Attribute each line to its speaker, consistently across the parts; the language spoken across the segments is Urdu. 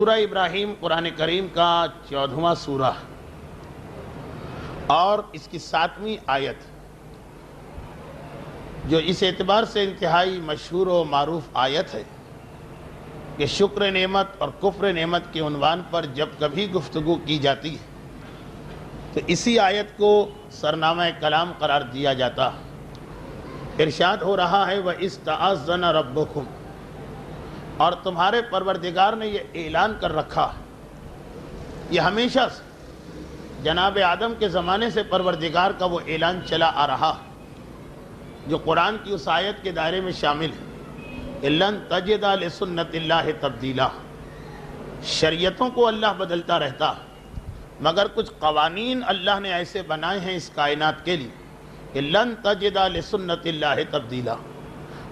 Speaker 1: سورہ ابراہیم قرآن کریم کا 14واں سورہ اور اس کی 7ویں آیت جو اس اعتبار سے انتہائی مشہور و معروف آیت ہے کہ شکر نعمت اور کفر نعمت کے عنوان پر جب کبھی گفتگو کی جاتی ہے تو اسی آیت کو سرنامہ کلام قرار دیا جاتا ہے۔ ارشاد ہو رہا ہے وَإِسْتَأَذَّنَ رَبُّكُمْ، اور تمہارے پروردگار نے یہ اعلان کر رکھا ہے۔ یہ ہمیشہ سے جناب آدم کے زمانے سے پروردگار کا وہ اعلان چلا آ رہا جو قرآن کی اس آیت کے دائرے میں شامل ہے۔ لَن تَجِدَ لِسُنَّتِ اللَّهِ تَبْدِيلًا، شریعتوں کو اللہ بدلتا رہتا مگر کچھ قوانین اللہ نے ایسے بنائے ہیں اس کائنات کے لیے کہ لَن تَجِدَ لِسُنَّتِ اللَّهِ تَبْدِيلًا،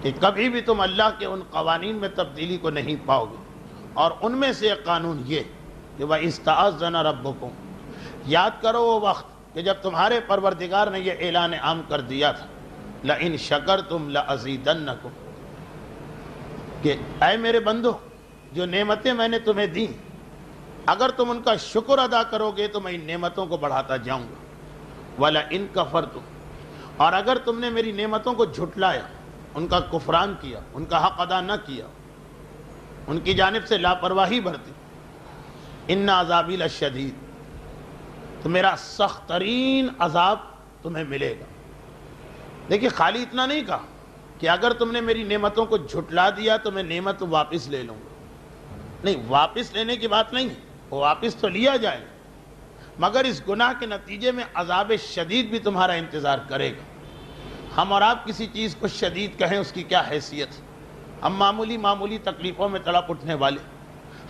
Speaker 1: کہ کبھی بھی تم اللہ کے ان قوانین میں تبدیلی کو نہیں پاؤ گے۔ اور ان میں سے ایک قانون یہ کہ وَإِسْتَأَذَّنَ رَبُّكُمْ، یاد کرو وہ وقت کہ جب تمہارے پروردگار نے یہ اعلان عام کر دیا تھا لَإِن شَكَرْتُمْ لَأَزِيدَنَّكُمْ، کہ اے میرے بندو جو نعمتیں میں نے تمہیں دیں اگر تم ان کا شکر ادا کرو گے تو میں ان نعمتوں کو بڑھاتا جاؤں گا۔ وَلَئِن كَفَرْتُمْ، اور اگر تم نے میری نعمتوں کو جھٹلایا، ان کا کفران کیا، ان کا حق ادا نہ کیا، ان کی جانب سے لاپرواہی برتی، ان عذابی لشدید، تو میرا سخت ترین عذاب تمہیں ملے گا۔ دیکھیے خالی اتنا نہیں کہا کہ اگر تم نے میری نعمتوں کو جھٹلا دیا تو میں نعمت واپس لے لوں گا، نہیں، واپس لینے کی بات نہیں، وہ واپس تو لیا جائے مگر اس گناہ کے نتیجے میں عذاب شدید بھی تمہارا انتظار کرے گا۔ ہم اور آپ کسی چیز کو شدید کہیں اس کی کیا حیثیت ہے؟ ہم معمولی تکلیفوں میں تڑپ اٹھنے والے،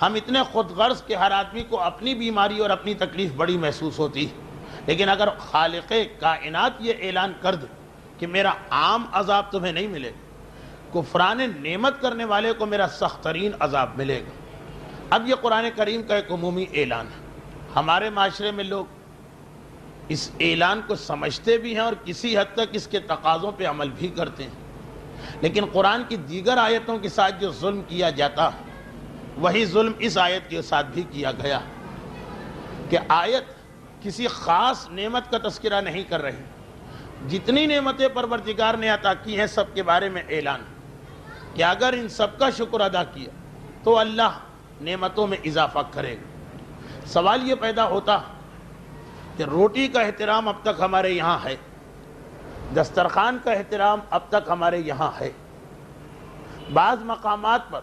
Speaker 1: ہم اتنے خود غرض کہ ہر آدمی کو اپنی بیماری اور اپنی تکلیف بڑی محسوس ہوتی ہے، لیکن اگر خالق کائنات یہ اعلان کر دے کہ میرا عام عذاب تمہیں نہیں ملے گا، کفران نعمت کرنے والے کو میرا سخت ترین عذاب ملے گا۔ اب یہ قرآن کریم کا ایک عمومی اعلان ہے۔ ہمارے معاشرے میں لوگ اس اعلان کو سمجھتے بھی ہیں اور کسی حد تک اس کے تقاضوں پہ عمل بھی کرتے ہیں، لیکن قرآن کی دیگر آیتوں کے ساتھ جو ظلم کیا جاتا وہی ظلم اس آیت کے ساتھ بھی کیا گیا کہ آیت کسی خاص نعمت کا تذکرہ نہیں کر رہی، جتنی نعمتیں پروردگار نے عطا کی ہیں سب کے بارے میں اعلان کہ اگر ان سب کا شکر ادا کیا تو اللہ نعمتوں میں اضافہ کرے گا۔ سوال یہ پیدا ہوتا کہ روٹی کا احترام اب تک ہمارے یہاں ہے، دسترخوان کا احترام اب تک ہمارے یہاں ہے، بعض مقامات پر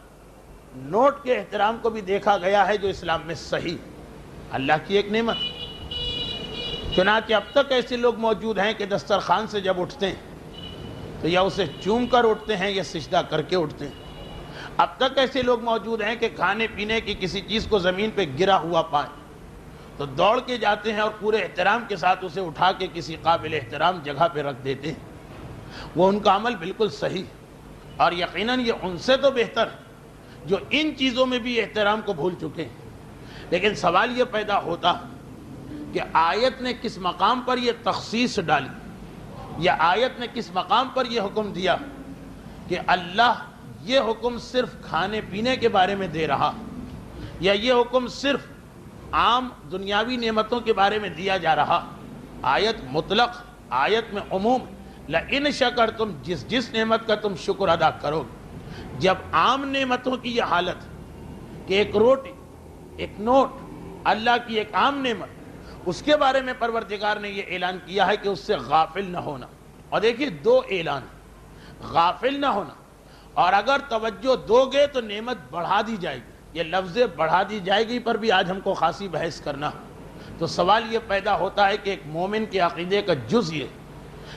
Speaker 1: نوٹ کے احترام کو بھی دیکھا گیا ہے جو اسلام میں صحیح، اللہ کی ایک نعمت۔ چنانچہ اب تک ایسے لوگ موجود ہیں کہ دسترخوان سے جب اٹھتے ہیں تو یا اسے چوم کر اٹھتے ہیں یا سجدہ کر کے اٹھتے ہیں۔ اب تک ایسے لوگ موجود ہیں کہ کھانے پینے کی کسی چیز کو زمین پہ گرا ہوا پائیں تو دوڑ کے جاتے ہیں اور پورے احترام کے ساتھ اسے اٹھا کے کسی قابل احترام جگہ پہ رکھ دیتے ہیں۔ وہ ان کا عمل بالکل صحیح، اور یقیناً یہ ان سے تو بہتر ہے جو ان چیزوں میں بھی احترام کو بھول چکے ہیں۔ لیکن سوال یہ پیدا ہوتا کہ آیت نے کس مقام پر یہ تخصیص ڈالی، یا آیت نے کس مقام پر یہ حکم دیا کہ اللہ یہ حکم صرف کھانے پینے کے بارے میں دے رہا، یا یہ حکم صرف عام دنیاوی نعمتوں کے بارے میں دیا جا رہا۔ آیت مطلق، آیت میں عموم، لَإِن شَكَرْتُمْ، جس نعمت کا تم شکر ادا کرو گے۔ جب عام نعمتوں کی یہ حالت کہ ایک روٹی، ایک نوٹ، اللہ کی ایک عام نعمت، اس کے بارے میں پروردگار نے یہ اعلان کیا ہے کہ اس سے غافل نہ ہونا۔ اور دیکھیے دو اعلان، غافل نہ ہونا اور اگر توجہ دو گے تو نعمت بڑھا دی جائے گی۔ یہ لفظ بڑھا دی جائے گی پر بھی آج ہم کو خاصی بحث کرنا، تو سوال یہ پیدا ہوتا ہے کہ ایک مومن کے عقیدے کا جز یہ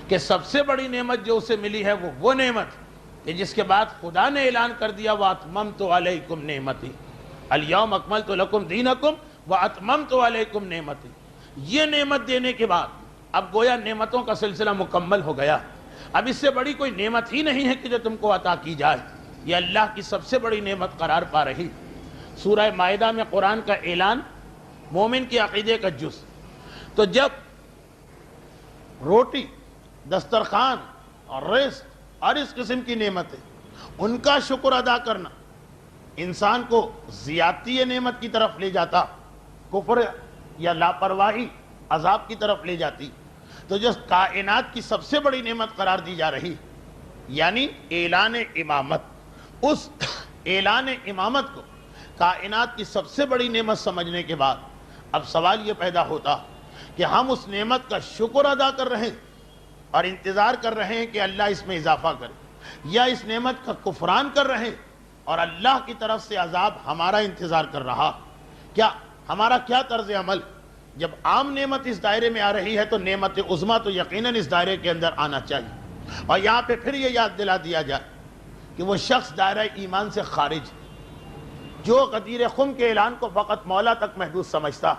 Speaker 1: کہ سب سے بڑی نعمت جو اسے ملی ہے وہ نعمت کہ جس کے بعد خدا نے اعلان کر دیا وَأَتْمَمْتُ عَلَيْكُمْ نِعْمَتِي الْيَوْمَ أَكْمَلْتُ لَكُمْ دِينَكُمْ وَأَتْمَمْتُ عَلَيْكُمْ نِعْمَتِي، یہ نعمت دینے کے بعد اب گویا نعمتوں کا سلسلہ مکمل ہو گیا۔ اب اس سے بڑی کوئی نعمت ہی نہیں ہے کہ جو تم کو عطا کی جائے، یہ اللہ کی سب سے بڑی نعمت قرار پا رہی۔ سورہ مائدہ میں قرآن کا اعلان مومن کے عقیدے کا جز۔ تو جب روٹی، دسترخوان اور رزق اور اس قسم کی نعمتیں، ان کا شکر ادا کرنا، انسان کو زیادتی نعمت کی طرف لے جاتا، کفر یا لاپرواہی عذاب کی طرف لے جاتی، تو جو کائنات کی سب سے بڑی نعمت قرار دی جا رہی یعنی اعلان امامت، اس اعلان امامت کو کائنات کی سب سے بڑی نعمت سمجھنے کے بعد اب سوال یہ پیدا ہوتا کہ ہم اس نعمت کا شکر ادا کر رہے ہیں اور انتظار کر رہے ہیں کہ اللہ اس میں اضافہ کرے، یا اس نعمت کا کفران کر رہے ہیں اور اللہ کی طرف سے عذاب ہمارا انتظار کر رہا؟ ہمارا کیا طرز عمل؟ جب عام نعمت اس دائرے میں آ رہی ہے تو نعمت عظمیٰ تو یقیناً اس دائرے کے اندر آنا چاہیے، اور یہاں پہ پھر یہ یاد دلا دیا جائے کہ وہ شخص دائرہ ایمان سے خارج جو غدیر خم کے اعلان کو فقط مولا تک محدود سمجھتا،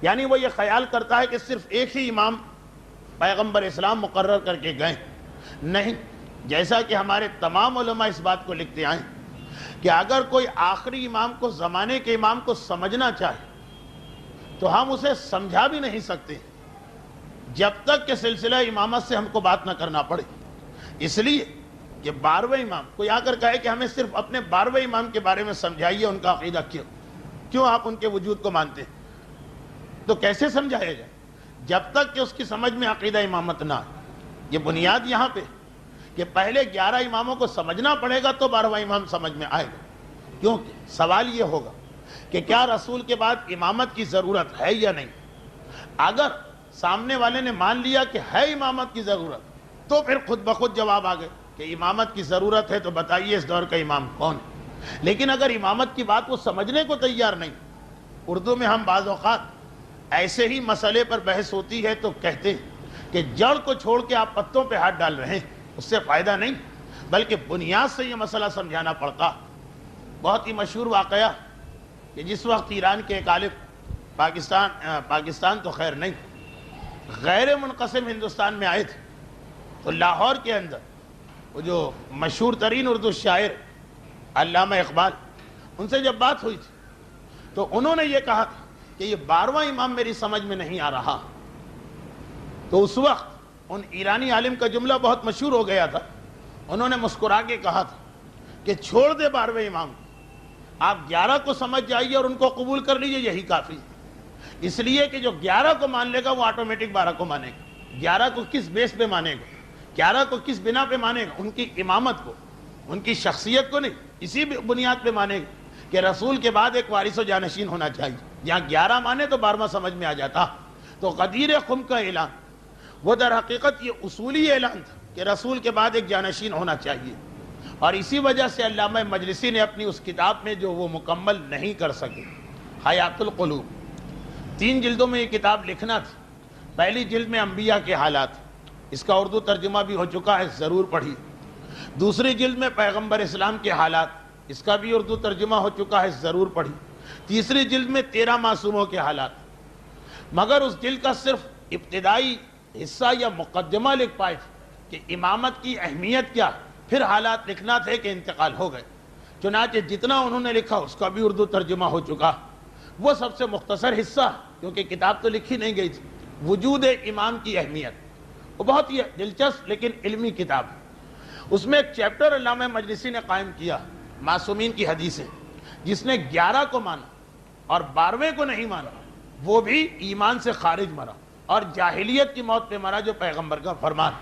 Speaker 1: یعنی وہ یہ خیال کرتا ہے کہ صرف ایک ہی امام پیغمبر اسلام مقرر کر کے گئے، نہیں، جیسا کہ ہمارے تمام علماء اس بات کو لکھتے آئے کہ اگر کوئی آخری امام کو زمانے کے امام کو سمجھنا چاہے تو ہم اسے سمجھا بھی نہیں سکتے جب تک کہ سلسلہ امامت سے ہم کو بات نہ کرنا پڑے، اس لیے کہ 12ویں امام کوئی آ کر کہے کہ ہمیں صرف اپنے 12ویں امام کے بارے میں سمجھائیے، ان کا عقیدہ کیوں آپ ان کے وجود کو مانتے ہیں، تو کیسے سمجھایا جائے جب تک کہ اس کی سمجھ میں عقیدہ امامت نہ آئے؟ یہ بنیاد یہاں پہ کہ پہلے 11 اماموں کو سمجھنا پڑے گا تو 12واں امام سمجھ میں آئے گا، کیونکہ سوال یہ ہوگا کہ کیا رسول کے بعد امامت کی ضرورت ہے یا نہیں؟ اگر سامنے والے نے مان لیا کہ ہے امامت کی ضرورت تو پھر خود بخود جواب آ گئے کہ امامت کی ضرورت ہے تو بتائیے اس دور کا امام کون ہے۔ لیکن اگر امامت کی بات وہ سمجھنے کو تیار نہیں، اردو میں ہم بعض اوقات ایسے ہی مسئلے پر بحث ہوتی ہے تو کہتے ہیں کہ جڑ کو چھوڑ کے آپ پتوں پہ ہاتھ ڈال رہے ہیں، اس سے فائدہ نہیں بلکہ بنیاد سے یہ مسئلہ سمجھانا پڑتا۔ بہت ہی مشہور واقعہ کہ جس وقت ایران کے ایک عالم پاکستان تو خیر نہیں، غیر منقسم ہندوستان میں آئے تھے، تو لاہور کے اندر وہ جو مشہور ترین اردو شاعر علامہ اقبال، ان سے جب بات ہوئی تھی تو انہوں نے یہ کہا تھا کہ یہ 12واں امام میری سمجھ میں نہیں آ رہا، تو اس وقت ان ایرانی عالم کا جملہ بہت مشہور ہو گیا تھا، انہوں نے مسکرا کے کہا تھا کہ چھوڑ دے 12ویں امام، آپ 11 کو سمجھ جائیے اور ان کو قبول کر لیجئے، یہی کافی، اس لیے کہ جو 11 کو مان لے گا وہ آٹومیٹک 12 کو مانے گا۔ 11 کو کس بیس پہ مانے گا، 11 کو کس بنا پہ مانے گا؟ ان کی امامت کو، ان کی شخصیت کو نہیں، اسی بنیاد پہ مانے گا کہ رسول کے بعد ایک وارث و جانشین ہونا چاہیے۔ جہاں 11 مانے تو 12واں سمجھ میں آ جاتا۔ تو غدیر خم کا اعلان وہ در حقیقت یہ اصولی اعلان تھا کہ رسول کے بعد ایک جانشین ہونا چاہیے، اور اسی وجہ سے علامہ مجلسی نے اپنی اس کتاب میں جو وہ مکمل نہیں کر سکے، حیات القلوب، 3 جلدوں میں یہ کتاب لکھنا تھی۔ پہلی جلد میں انبیاء کے حالات، اس کا اردو ترجمہ بھی ہو چکا ہے، ضرور پڑھیے۔ دوسری جلد میں پیغمبر اسلام کے حالات، اس کا بھی اردو ترجمہ ہو چکا ہے، ضرور پڑھیے۔ تیسری جلد میں 13 معصوموں کے حالات، مگر اس جلد کا صرف ابتدائی حصہ یا مقدمہ لکھ پائے تھے کہ امامت کی اہمیت کیا، پھر حالات لکھنا تھے کہ انتقال ہو گئے۔ چنانچہ جتنا انہوں نے لکھا اس کا بھی اردو ترجمہ ہو چکا۔ وہ سب سے مختصر حصہ، کیونکہ کتاب تو لکھی نہیں گئی تھی، وجود امام کی اہمیت، وہ بہت ہی دلچسپ لیکن علمی کتاب ہے۔ اس میں ایک چیپٹر علامہ مجلسی نے قائم کیا، معصومین کی حدیثیں، جس نے 11 کو مانا اور 12ویں کو نہیں مانا وہ بھی ایمان سے خارج مرا اور جاہلیت کی موت پہ مرا، جو پیغمبر کا فرمان۔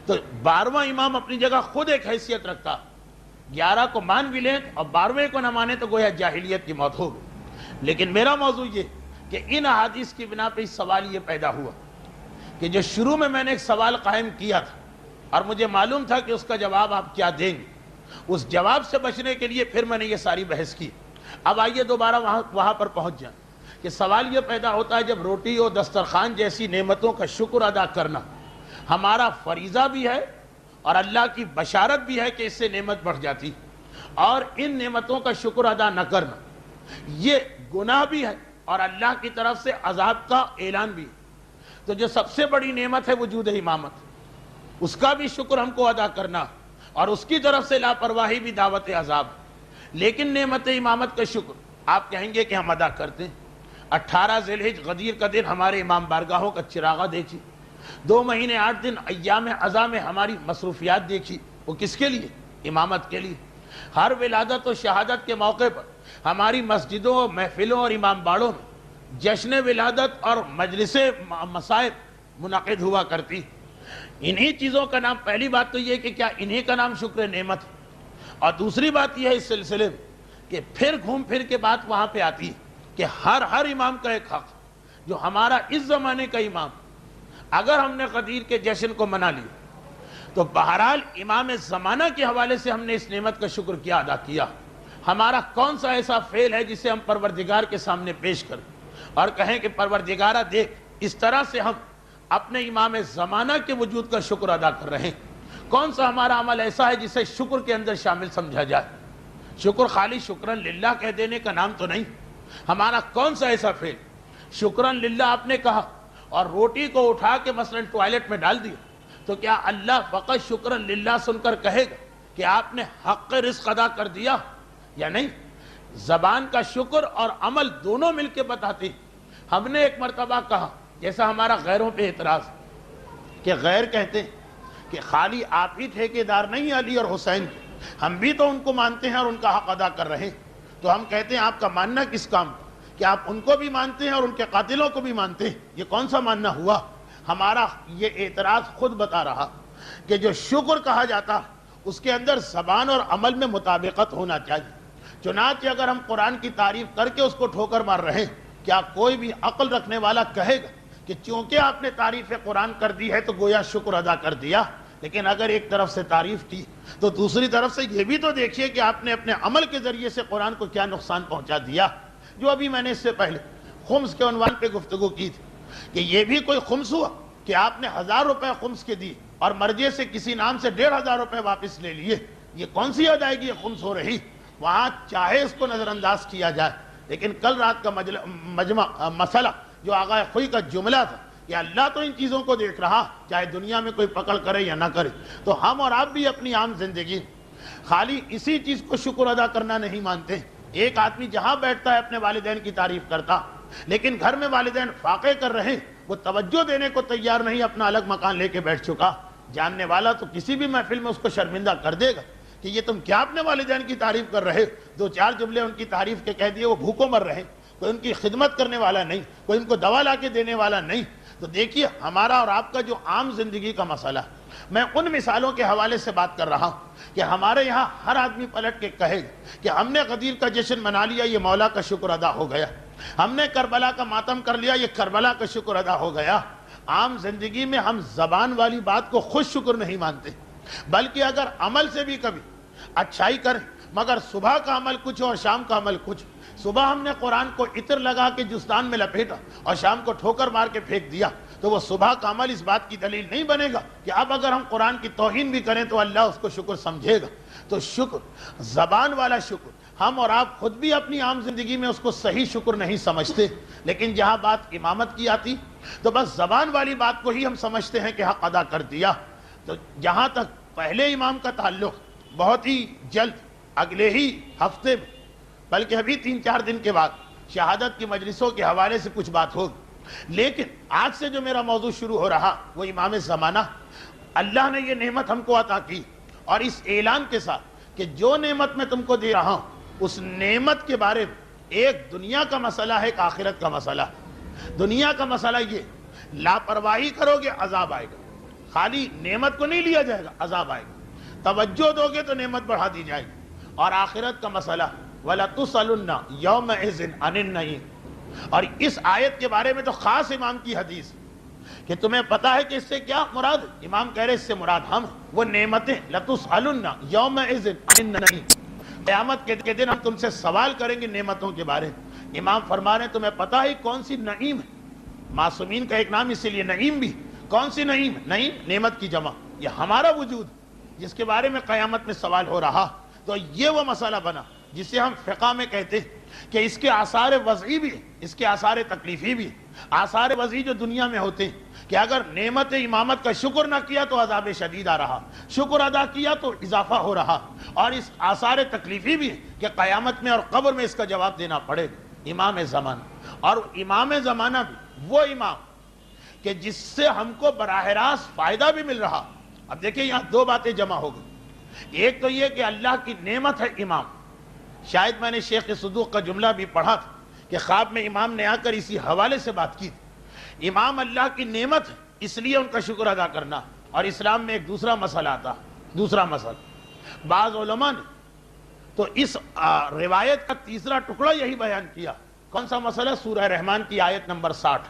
Speaker 1: تو 12واں امام اپنی جگہ خود ایک حیثیت رکھتا، 11 کو مان بھی لیں اور 12ویں کو نہ مانے تو گویا جاہلیت کی موت ہوگی۔ لیکن میرا موضوع یہ کہ ان احادیث کی بنا پہ اس سوال یہ پیدا ہوا کہ جو شروع میں نے ایک سوال قائم کیا تھا اور مجھے معلوم تھا کہ اس کا جواب آپ کیا دیں گے، اس جواب سے بچنے کے لیے پھر میں نے یہ ساری بحث کی۔ اب آئیے دوبارہ وہاں پر پہنچ جائیں کہ سوال یہ پیدا ہوتا ہے، جب روٹی اور دسترخوان جیسی نعمتوں کا شکر ادا کرنا ہمارا فریضہ بھی ہے اور اللہ کی بشارت بھی ہے کہ اس سے نعمت بڑھ جاتی، اور ان نعمتوں کا شکر ادا نہ کرنا یہ گناہ بھی ہے اور اللہ کی طرف سے عذاب کا اعلان بھی ہے۔ تو جو سب سے بڑی نعمت ہے وجود امامت، اس کا بھی شکر ہم کو ادا کرنا، اور اس کی طرف سے لاپرواہی بھی دعوت عذاب۔ لیکن نعمت امامت کا شکر آپ کہیں گے کہ ہم ادا کرتے ہیں۔ 18 ذی الحجہ غدیر کا دن ہمارے امام بارگاہوں کا چراغاں دیکھی، 2 مہینے 8 دن ایام عزا میں ہماری مصروفیات دیکھی، وہ کس کے لیے؟ امامت کے لیے۔ ہر ولادت و شہادت کے موقع پر ہماری مسجدوں، محفلوں اور امام باڑوں میں جشن ولادت اور مجلس مصائب منعقد ہوا کرتی. انہی چیزوں کا نام، پہلی بات تو یہ کہ کیا انہی کا نام شکر نعمت ہے، اور دوسری بات یہ ہے اس سلسلے میں کہ پھر گھوم پھر کے بات وہاں پہ آتی ہے کہ ہر امام کا ایک حق. جو ہمارا اس زمانے کا امام، اگر ہم نے غدیر کے جشن کو منا لیا تو بہرحال امام زمانہ کے حوالے سے ہم نے اس نعمت کا شکر کیا ادا کیا. ہمارا کون سا ایسا فعل ہے جسے ہم پروردگار کے سامنے پیش کریں اور کہیں کہ پروردگارہ دیکھ، اس طرح سے ہم اپنے امام زمانہ کے وجود کا شکر ادا کر رہے ہیں. کون سا ہمارا عمل ایسا ہے جسے شکر کے اندر شامل سمجھا جائے؟ شکر خالی شکرن للہ کہہ دینے کا نام تو نہیں. ہمارا کون سا ایسا فعل، شکرن للہ آپ نے کہا اور روٹی کو اٹھا کے مثلا ٹوائلٹ میں ڈال دیا، تو کیا اللہ فقط شکرن للہ سن کر کہے گا کہ آپ نے حق رزق ادا کر دیا یا نہیں؟ زبان کا شکر اور عمل دونوں مل کے بتاتے ہیں. ہم نے ایک مرتبہ کہا، جیسا ہمارا غیروں پہ اعتراض کہ غیر کہتے ہیں کہ خالی آپ ہی ٹھیکیدار نہیں علی اور حسین کے، ہم بھی تو ان کو مانتے ہیں اور ان کا حق ادا کر رہے ہیں. تو ہم کہتے ہیں آپ کا ماننا کس کام کہ آپ ان کو بھی مانتے ہیں اور ان کے قاتلوں کو بھی مانتے ہیں؟ یہ کون سا ماننا ہوا؟ ہمارا یہ اعتراض خود بتا رہا کہ جو شکر کہا جاتا ہے اس کے اندر زبان اور عمل میں مطابقت ہونا چاہیے. چنانچہ اگر ہم قرآن کی تعریف کر کے اس کو ٹھوکر مار رہے ہیں، کیا کوئی بھی عقل رکھنے والا کہے گا کہ چونکہ آپ نے تعریف قرآن کر دی ہے تو گویا شکر ادا کر دیا؟ لیکن اگر ایک طرف سے تعریف کی تو دوسری طرف سے یہ بھی تو دیکھیے کہ آپ نے اپنے عمل کے ذریعے سے قرآن کو کیا نقصان پہنچا دیا. جو ابھی میں نے اس سے پہلے خمس کے عنوان پہ گفتگو کی تھی کہ یہ بھی کوئی خمس ہوا کہ آپ نے 1000 روپے خمس کے دیے اور مرجے سے کسی نام سے 1500 روپے واپس لے لیے. یہ کون سی ادائیگی خمس ہو رہی؟ وہاں چاہے اس کو نظر انداز کیا جائے، لیکن کل رات کا مسئلہ جو آغا خوئی کا جملہ تھا کہ اللہ تو ان چیزوں کو دیکھ رہا، چاہے دنیا میں کوئی پکڑ کرے یا نہ کرے. تو ہم اور آپ بھی اپنی عام زندگی خالی اسی چیز کو شکر ادا کرنا نہیں مانتے. ایک آدمی جہاں بیٹھتا ہے اپنے والدین کی تعریف کرتا، لیکن گھر میں والدین فاقے کر رہے، وہ توجہ دینے کو تیار نہیں، اپنا الگ مکان لے کے بیٹھ چکا. جاننے والا تو کسی بھی محفل میں اس کو شرمندہ کر دے گا کہ یہ تم کیا اپنے والدین کی تعریف کر رہے، 2-4 جملے ان کی تعریف کے کہہ دیے، وہ بھوکوں مر رہے، کوئی ان کی خدمت کرنے والا نہیں، کوئی ان کو دوا لا کے دینے والا نہیں. تو دیکھیے ہمارا اور آپ کا جو عام زندگی کا مسئلہ ہے، میں ان مثالوں کے حوالے سے بات کر رہا ہوں کہ ہمارے یہاں ہر آدمی پلٹ کے کہے کہ ہم نے غدیر کا جشن منا لیا، یہ مولا کا شکر ادا ہو گیا. ہم نے کربلا کا ماتم کر لیا، یہ کربلا کا شکر ادا ہو گیا. عام زندگی میں ہم زبان والی بات کو خود شکر نہیں مانتے، بلکہ اگر عمل سے بھی کبھی اچھائی کریں، مگر صبح کا عمل کچھ اور شام کا عمل کچھ. صبح ہم نے قرآن کو عطر لگا کے جستان میں لپیٹا اور شام کو ٹھوکر مار کے پھینک دیا، تو وہ صبح کا عمل اس بات کی دلیل نہیں بنے گا کہ اب اگر ہم قرآن کی توہین بھی کریں تو اللہ اس کو شکر سمجھے گا. تو شکر، زبان والا شکر، ہم اور آپ خود بھی اپنی عام زندگی میں اس کو صحیح شکر نہیں سمجھتے. لیکن جہاں بات امامت کی آتی تو بس زبان والی بات کو ہی ہم سمجھتے ہیں کہ حق ادا کر دیا. تو جہاں تک پہلے امام کا تعلق، بہت ہی جلد اگلے ہی ہفتے میں، بلکہ ابھی 3-4 دن کے بعد شہادت کی مجلسوں کے حوالے سے کچھ بات ہوگی. لیکن آج سے جو میرا موضوع شروع ہو رہا وہ امام زمانہ. اللہ نے یہ نعمت ہم کو عطا کی اور اس اعلان کے ساتھ کہ جو نعمت میں تم کو دے رہا ہوں اس نعمت کے بارے میں ایک دنیا کا مسئلہ ہے، ایک آخرت کا مسئلہ ہے. دنیا کا مسئلہ یہ، لاپرواہی کرو گے عذاب آئے گا، خالی نعمت کو نہیں لیا جائے گا، عذاب آئے گا. توجہ دو گے تو نعمت بڑھا دی جائے گی. اور آخرت کا مسئلہ وَلَتُسْأَلُنَّ يَوْمَئِذٍ عَنِ النَّعِيمِ. اور اس آیت کے بارے میں تو خاص امام کی حدیث کہ تمہیں پتا ہے کہ اس سے کیا مراد ہے؟ امام کہہ رہے اس سے مراد ہم، وہ نعمتیں. لَتُسْأَلُنَّ يَوْمَئِذٍ عَنِ النَّعِيمِ. قیامت کے دن ہم تم سے سوال کریں گے نعمتوں کے بارے میں. امام فرما رہے ہیں تمہیں پتا ہے کون سی نعیم ہے؟ معصومین کا ایک نام اسی لیے نعیم بھی. کون سی نعیم؟ نعیم نعمت کی جمع. یہ ہمارا وجود جس کے بارے میں قیامت میں سوال ہو رہا. تو یہ وہ مسئلہ بنا جسے ہم فقہ میں کہتے ہیں کہ اس کے آثار وضعی بھی ہیں، اس کے آثار تکلیفی بھی ہیں. آثار وضعی جو دنیا میں ہوتے ہیں کہ اگر نعمت امامت کا شکر نہ کیا تو عذاب شدید آ رہا، شکر ادا کیا تو اضافہ ہو رہا. اور اس آثار تکلیفی بھی ہیں کہ قیامت میں اور قبر میں اس کا جواب دینا پڑے گا. امام زمانہ، اور امام زمانہ بھی وہ امام کہ جس سے ہم کو براہ راست فائدہ بھی مل رہا. اب دیکھیں یہاں 2 باتیں جمع ہو گئی. ایک تو یہ کہ اللہ کی نعمت ہے امام. شاید میں نے شیخ صدوق کا جملہ بھی پڑھا تھا کہ خواب میں امام نے آ کر اسی حوالے سے بات کی تھی. امام اللہ کی نعمت ہے، اس لیے ان کا شکر ادا کرنا. اور اسلام میں ایک دوسرا مسئلہ آتا، دوسرا مسئلہ بعض علماء نے تو اس روایت کا تیسرا ٹکڑا یہی بیان کیا. کون سا مسئلہ؟ سورہ رحمان کی آیت نمبر 60،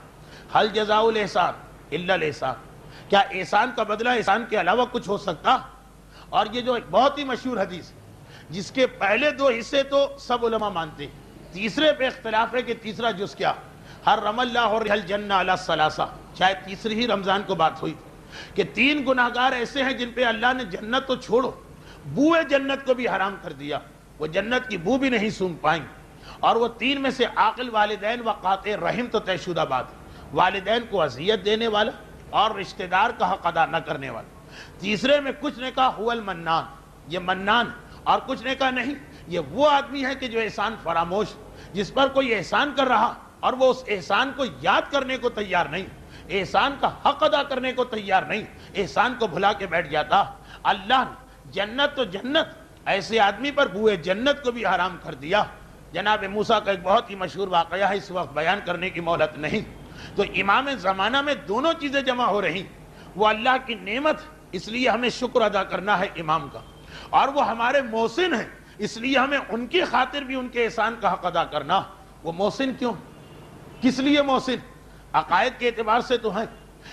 Speaker 1: حل جزاء الاحسان الا الاحسان. کیا احسان کا بدلہ احسان کے علاوہ کچھ ہو سکتا؟ اور یہ جو ایک بہت ہی مشہور حدیث جس کے پہلے دو حصے تو سب علماء مانتے ہیں، تیسرے پہ اختلاف ہے کہ تیسرا جز کیا. حرم اللہ الجنہ علی الثلاثہ، شاید تیسری ہی رمضان کو بات ہوئی کہ 3 گناہگار ایسے ہیں جن پہ اللہ نے جنت تو چھوڑو بوئے جنت کو بھی حرام کر دیا، وہ جنت کی بو بھی نہیں سونگھ پائیں. اور وہ 3 میں سے عاقل والدین و قاطع رحم تو طے شدہ بات ہے، والدین کو اذیت دینے والا اور رشتہ دار کا حق ادا نہ کرنے والا. تیسرے میں کچھ نے کہا هو المنان، یہ منان. اور کچھ نے کہا نہیں، یہ وہ آدمی ہے کہ جو احسان فراموش، جس پر کوئی احسان کر رہا اور وہ اس احسان کو یاد کرنے کو تیار نہیں، احسان کا حق ادا کرنے کو تیار نہیں، احسان کو بھلا کے بیٹھ جاتا. اللہ نے جنت تو جنت، ایسے آدمی پر بوئے جنت کو بھی حرام کر دیا. جناب موسیٰ کا ایک بہت ہی مشہور واقعہ ہے، اس وقت بیان کرنے کی مہلت نہیں. تو امام زمانہ میں دونوں چیزیں جمع ہو رہی. وہ اللہ کی نعمت، اس لیے ہمیں شکر ادا کرنا ہے امام کا، اور وہ ہمارے محسن ہیں، اس لیے ہمیں ان کی خاطر بھی ان کے احسان کا حق ادا کرنا. وہ محسن کیوں؟ کس لیے محسن؟ عقائد کے اعتبار سے تو ہیں،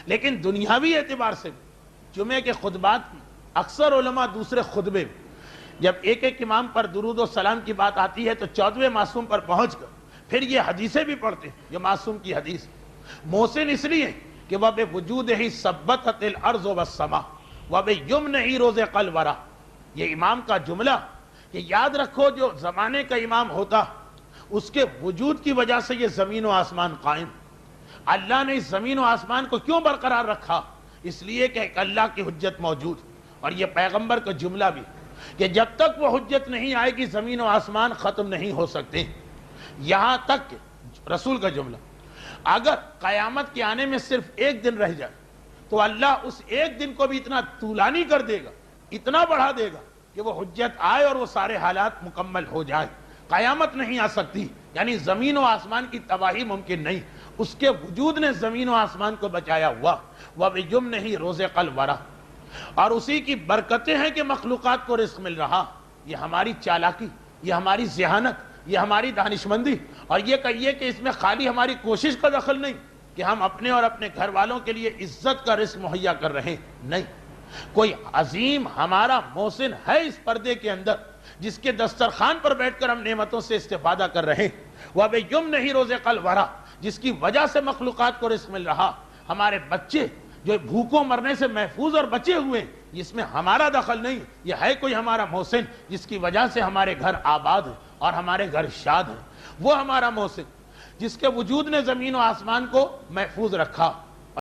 Speaker 1: لیکن دنیاوی اعتبار سے جمعے کے خطبات کی اکثر علماء دوسرے خطبے جب ایک ایک امام پر درود و سلام کی بات آتی ہے تو 14ویں معصوم پر پہنچ کر پھر یہ حدیثیں بھی پڑھتے ہیں. یہ معصوم کی حدیث محسن اس لیے کہ وَبِوُجُودِهِ ثَبَّتَتِ الْأَرْضُ وَالسَّمَاءُ وَبِيُمْنِهِ رُزِقَ الْوَرَىٰ. یہ امام کا جملہ کہ یاد رکھو جو زمانے کا امام ہوتا اس کے وجود کی وجہ سے یہ زمین و آسمان قائم. اللہ نے اس زمین و آسمان کو کیوں برقرار رکھا؟ اس لیے کہ ایک اللہ کی حجت موجود. اور یہ پیغمبر کا جملہ بھی کہ جب تک وہ حجت نہیں آئے گی زمین و آسمان ختم نہیں ہو سکتے. یہاں تک کہ رسول کا جملہ اگر قیامت کے آنے میں صرف 1 دن رہ جائے تو اللہ اس 1 دن کو بھی اتنا طولانی کر دے گا، اتنا بڑھا دے گا کہ وہ حجت آئے اور وہ سارے حالات مکمل ہو جائے. قیامت نہیں آ سکتی، یعنی زمین و آسمان کی تباہی ممکن نہیں. اس کے وجود نے زمین و آسمان کو بچایا ہوا. وَبِجُمْنِهِ رُزِقَ الْوَرَىٰ. اور اسی کی برکتیں ہیں کہ مخلوقات کو رزق مل رہا. یہ ہماری چالاکی، یہ ہماری ذہانت، یہ ہماری دانشمندی. اور یہ کہیے کہ اس میں خالی ہماری کوشش کا دخل نہیں کہ ہم اپنے اور اپنے گھر والوں کے لیے عزت کا رزق مہیا کر رہے ہیں، نہیں. کوئی عظیم ہمارا محسن ہے اس پردے کے اندر جس کے دسترخوان پر بیٹھ کر ہم نعمتوں سے استفادہ کر رہے ہیں. وَبِيُمْنِهِ رُزِقَ الْوَرَىٰ. جس کی وجہ سے مخلوقات کو رزق مل رہا. ہمارے بچے جو بھوکوں مرنے سے محفوظ اور بچے ہوئے، اس میں ہمارا دخل نہیں. یہ ہے کوئی ہمارا محسن جس کی وجہ سے ہمارے گھر آباد ہیں اور ہمارے گھر شاد ہیں. وہ ہمارا محسن جس کے وجود نے زمین و آسمان کو محفوظ رکھا.